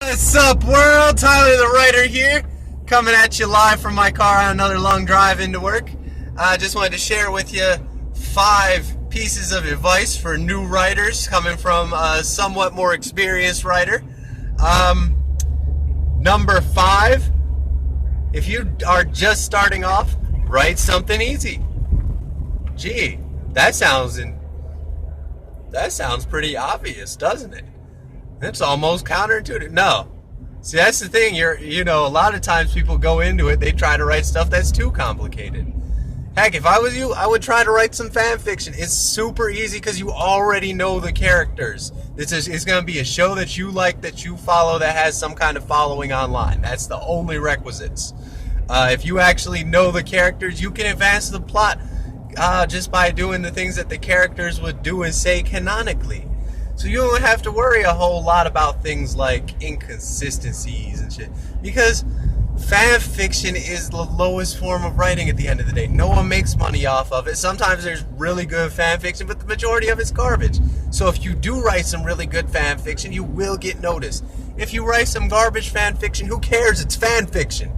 What's up, world? Tyler the Writer here, coming at you live from my car on another long drive into work. I just wanted to share with you 5 pieces of advice for new writers coming from a somewhat more experienced writer. Number 5, if you are just starting off, write something easy. Gee, that sounds pretty obvious, doesn't it? It's almost counterintuitive. No. See, that's the thing. A lot of times people go into it, they try to write stuff that's too complicated. Heck, if I was you, I would try to write some fan fiction. It's super easy because you already know the characters. It's going to be a show that you like, that you follow, that has some kind of following online. That's the only requisites. If you actually know the characters, you can advance the plot just by doing the things that the characters would do and say canonically. So you don't have to worry a whole lot about things like inconsistencies and shit. Because fan fiction is the lowest form of writing at the end of the day. No one makes money off of it. Sometimes there's really good fan fiction, but the majority of it's garbage. So if you do write some really good fan fiction, you will get noticed. If you write some garbage fan fiction, who cares? It's fan fiction.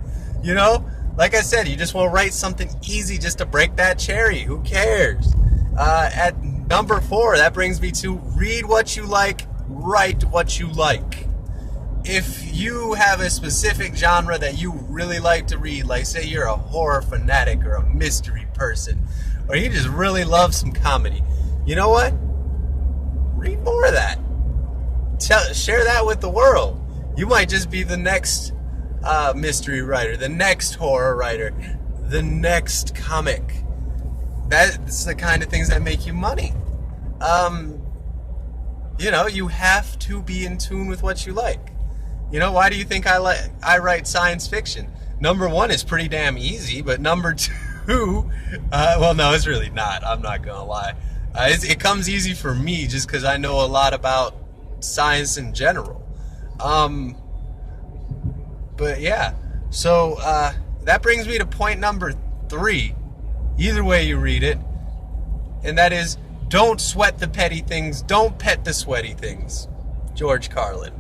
You know? Like I said, you just want to write something easy just to break that cherry. Who cares? At number 4, that brings me to read what you like, write what you like. If you have a specific genre that you really like to read, like say you're a horror fanatic or a mystery person, or you just really love some comedy, you know what? Read more of that. Share that with the world. You might just be the next mystery writer, the next horror writer, the next comic. That's the kind of things that make you money. You have to be in tune with what you like. Why do you think I write science fiction? Number 1 is pretty damn easy, but number 2, well, no, it's really not. I'm not gonna lie. It comes easy for me just because I know a lot about science in general. But yeah, so that brings me to point number 3. Either way you read it, and that is, don't sweat the petty things, don't pet the sweaty things. George Carlin.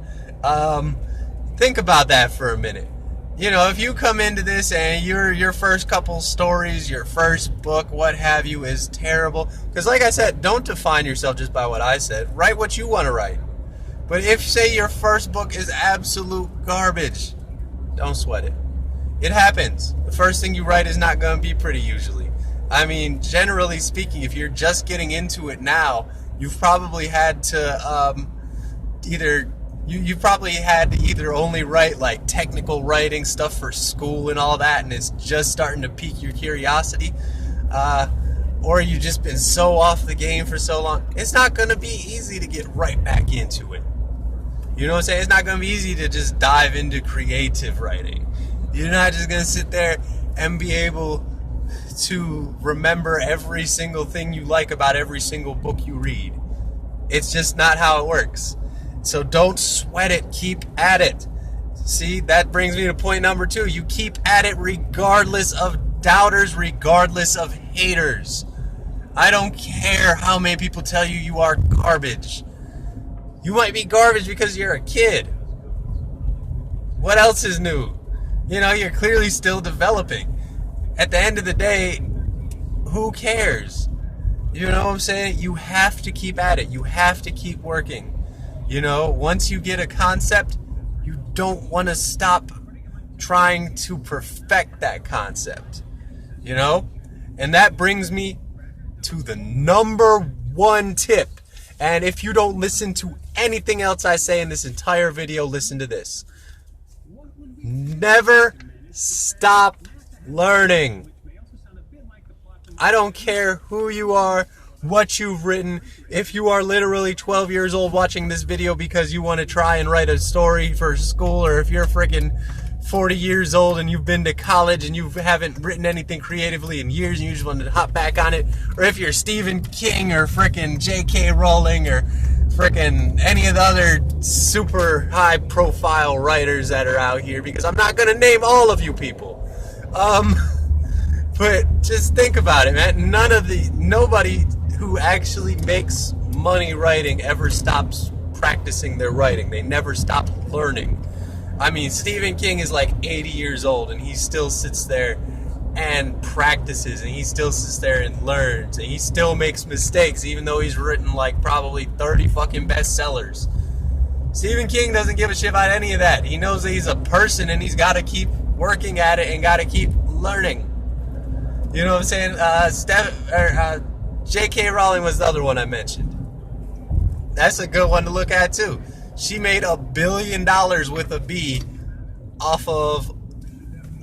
Think about that for a minute. If you come into this and your first couple stories, your first book, what have you, is terrible, because like I said, don't define yourself just by what I said. Write what you want to write. But if, say, your first book is absolute garbage, don't sweat it. It happens. The first thing you write is not going to be pretty usually. I mean, generally speaking, if you're just getting into it now, you've probably had to either only write like technical writing stuff for school and all that, and it's just starting to pique your curiosity, or you've just been so off the game for so long. It's not going to be easy to get right back into it. You know what I'm saying? It's not going to be easy to just dive into creative writing. You're not just going to sit there and be able to remember every single thing you like about every single book you read. It's just not how it works. So don't sweat it. Keep at it. See, that brings me to point number 2. You keep at it regardless of doubters, regardless of haters. I don't care how many people tell you you are garbage. You might be garbage because you're a kid. What else is new? You're clearly still developing. At the end of the day, who cares? You know what I'm saying? You have to keep at it. You have to keep working. Once you get a concept, you don't want to stop trying to perfect that concept. And that brings me to the number 1 tip. And if you don't listen to anything else I say in this entire video, listen to this. Never stop learning. I don't care who you are, what you've written. If you are literally 12 years old watching this video because you want to try and write a story for school, or if you're freaking 40 years old and you've been to college and you haven't written anything creatively in years and you just want to hop back on it, or if you're Stephen King or freaking J.K. Rowling or freaking any of the other super high profile writers that are out here, because I'm not going to name all of you people. But just think about it, man. Nobody who actually makes money writing ever stops practicing their writing. They never stop learning. I mean, Stephen King is like 80 years old and he still sits there and practices, and he still sits there and learns, and he still makes mistakes even though he's written like probably 30 fucking bestsellers. Stephen King doesn't give a shit about any of that. He knows that he's a person and he's got to keep working at it and got to keep learning. You know what I'm saying? J.K. Rowling was the other one I mentioned. That's a good one to look at too. She made $1 billion with a B off of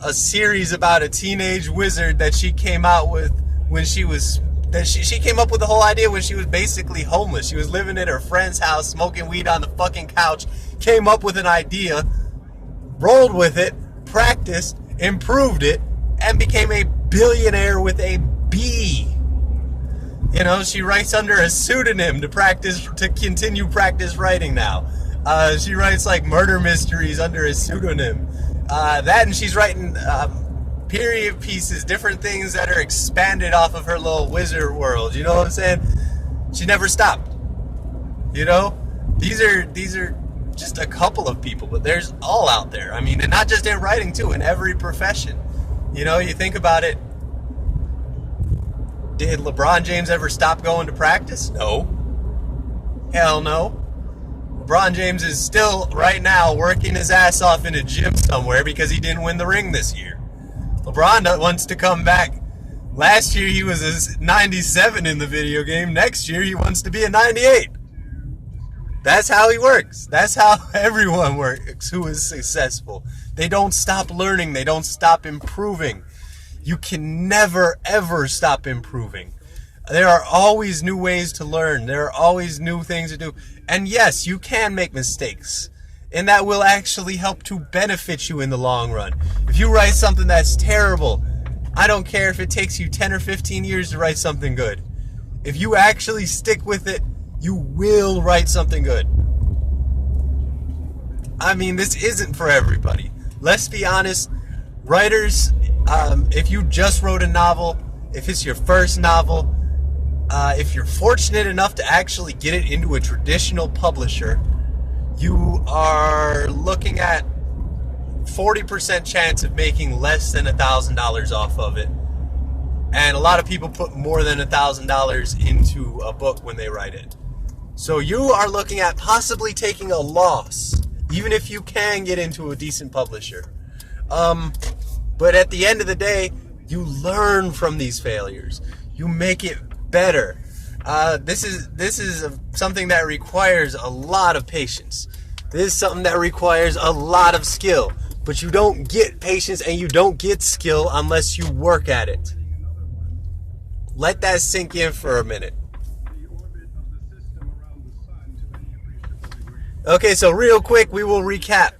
a series about a teenage wizard that she came out with when she was... She came up with the whole idea when she was basically homeless. She was living at her friend's house, smoking weed on the fucking couch, came up with an idea, rolled with it, practiced, improved it, and became a billionaire with a B. You know, she writes under a pseudonym to continue practice writing now. She writes like murder mysteries under a pseudonym. And she's writing period pieces, different things that are expanded off of her little wizard world. You know what I'm saying? She never stopped. You know, these are just a couple of people, but there's all out there. I mean, and not just in writing too, in every profession. You know, you think about it. Did LeBron James ever stop going to practice? No. Hell no. LeBron James is still, right now, working his ass off in a gym somewhere because he didn't win the ring this year. LeBron wants to come back. Last year he was a 97 in the video game. Next year he wants to be a 98. That's how he works. That's how everyone works who is successful. They don't stop learning. They don't stop improving. You can never, ever stop improving. There are always new ways to learn. There are always new things to do. And yes, you can make mistakes. And that will actually help to benefit you in the long run. If you write something that's terrible, I don't care if it takes you 10 or 15 years to write something good. If you actually stick with it, you will write something good. I mean, this isn't for everybody. Let's be honest. Writers, if you just wrote a novel, if it's your first novel, if you're fortunate enough to actually get it into a traditional publisher, you are looking at 40% chance of making less than $1,000 off of it. And a lot of people put more than $1,000 into a book when they write it. So you are looking at possibly taking a loss, even if you can get into a decent publisher. But at the end of the day, you learn from these failures. You make it better. This is something that requires a lot of patience. This is something that requires a lot of skill. But you don't get patience and you don't get skill unless you work at it. Let that sink in for a minute. Okay, so real quick, we will recap.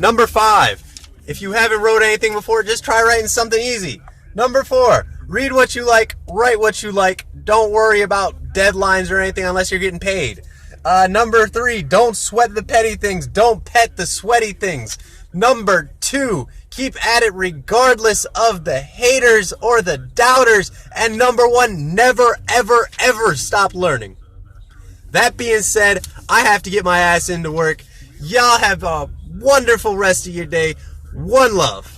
Number 5. If you haven't wrote anything before, just try writing something easy. Number 4. Read what you like, write what you like. Don't worry about deadlines or anything unless you're getting paid. Number 3, don't sweat the petty things. Don't pet the sweaty things. Number 2, keep at it regardless of the haters or the doubters. And number 1, never, ever, ever stop learning. That being said, I have to get my ass into work. Y'all have a wonderful rest of your day. One love.